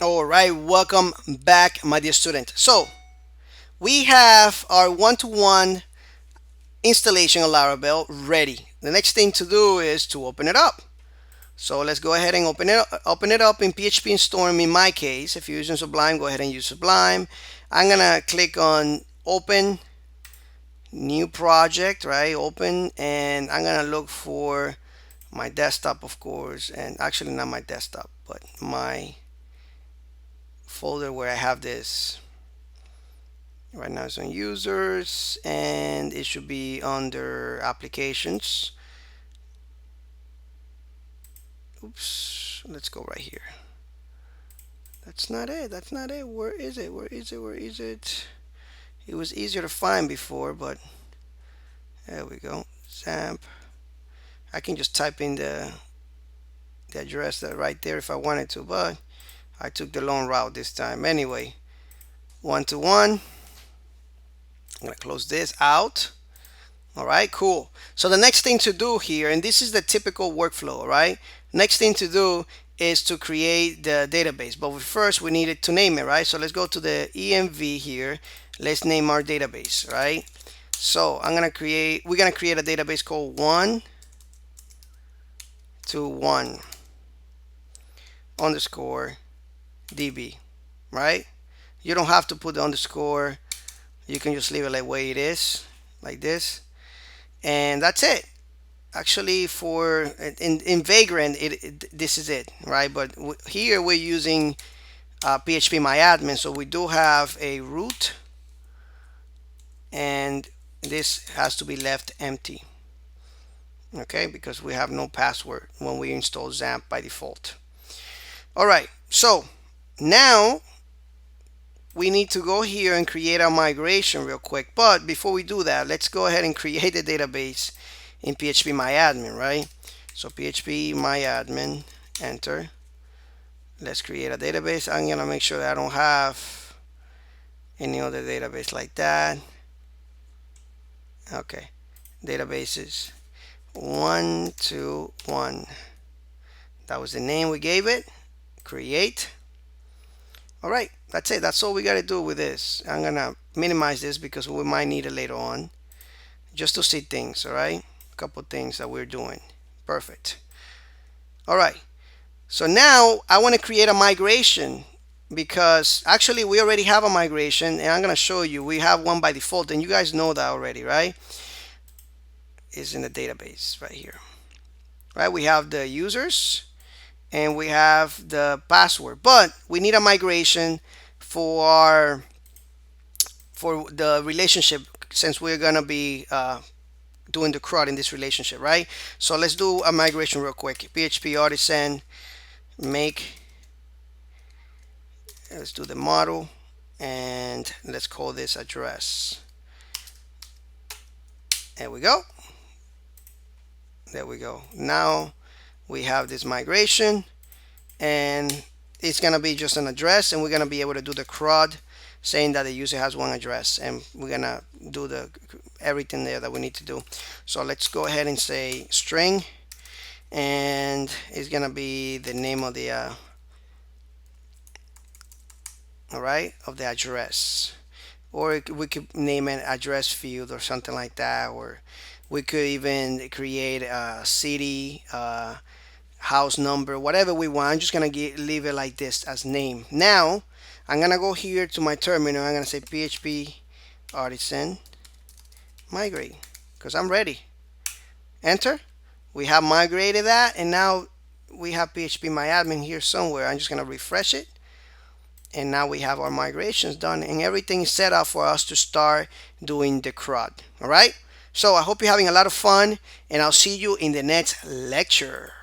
All right, welcome back, my dear student. So we have our one-to-one installation of Laravel ready. The next thing to do is to open it up. So let's go ahead and open it up in PHP and Storm. In my case, if you're using Sublime, go ahead and use Sublime. I'm gonna click on Open New Project, right? Open, and I'm gonna look for my desktop, of course, and actually not my desktop, but my folder where I have this. Right now it's on users and it should be under applications. Oops, let's go right here. That's not it. That's not it. Where is it? Where is it? Where is it? It was easier to find before, but there we go. XAMPP. I can just type in the address that right there if I wanted to, but I took the long route this time. Anyway, one-to-one. I'm gonna close this out. All right, cool. So the next thing to do here, and this is the typical workflow, all right? Next thing to do is to create the database. But first we needed to name it, right? So let's go to the env here. Let's name our database, right? So we're gonna create a database called 1-to-1 underscore DB, right? You don't have to put the underscore. You can just leave it like the way it is, like this. And that's it. Actually, for in Vagrant, this is it, right? But here we're using PHP MyAdmin, so we do have a root, and this has to be left empty, okay? Because we have no password when we install XAMPP by default. All right, so now we need to go here and create our migration real quick. But before we do that, let's go ahead and create the database in PHP MyAdmin, right? So PHP MyAdmin, enter. Let's create a database. I'm gonna make sure that I don't have any other database like that. Okay, databases 1-to-1. That was the name we gave it. Create. All right, that's it. That's all we got to do with this. I'm gonna minimize this because we might need it later on, just to see things. All right, a couple things that we're doing. Perfect. All right, so now I want to create a migration because actually we already have a migration, and I'm gonna show you. We have one by default, and you guys know that already, right? It's in the database right here. Right, we have the users and we have the password, but we need a migration for the relationship, since we're gonna be doing the CRUD in this relationship, right? So let's do a migration real quick. PHP artisan make, let's do the model, and let's call this address. There we go. There we go. Now we have this migration, and it's gonna be just an address, and we're gonna be able to do the CRUD saying that the user has one address, and we're gonna do everything there that we need to do. So let's go ahead and say string, and it's gonna be the name of the all right, of the address, or we could name an address field or something like that, or we could even create a city, house number, whatever we want. I'm just gonna leave it like this as name. Now I'm gonna go here to my terminal. I'm gonna say PHP artisan migrate, because I'm ready. Enter. We have migrated that, and now we have PHP MyAdmin here somewhere. I'm just gonna refresh it, and now we have our migrations done, and everything is set up for us to start doing the CRUD. All right, so I hope you're having a lot of fun, and I'll see you in the next lecture.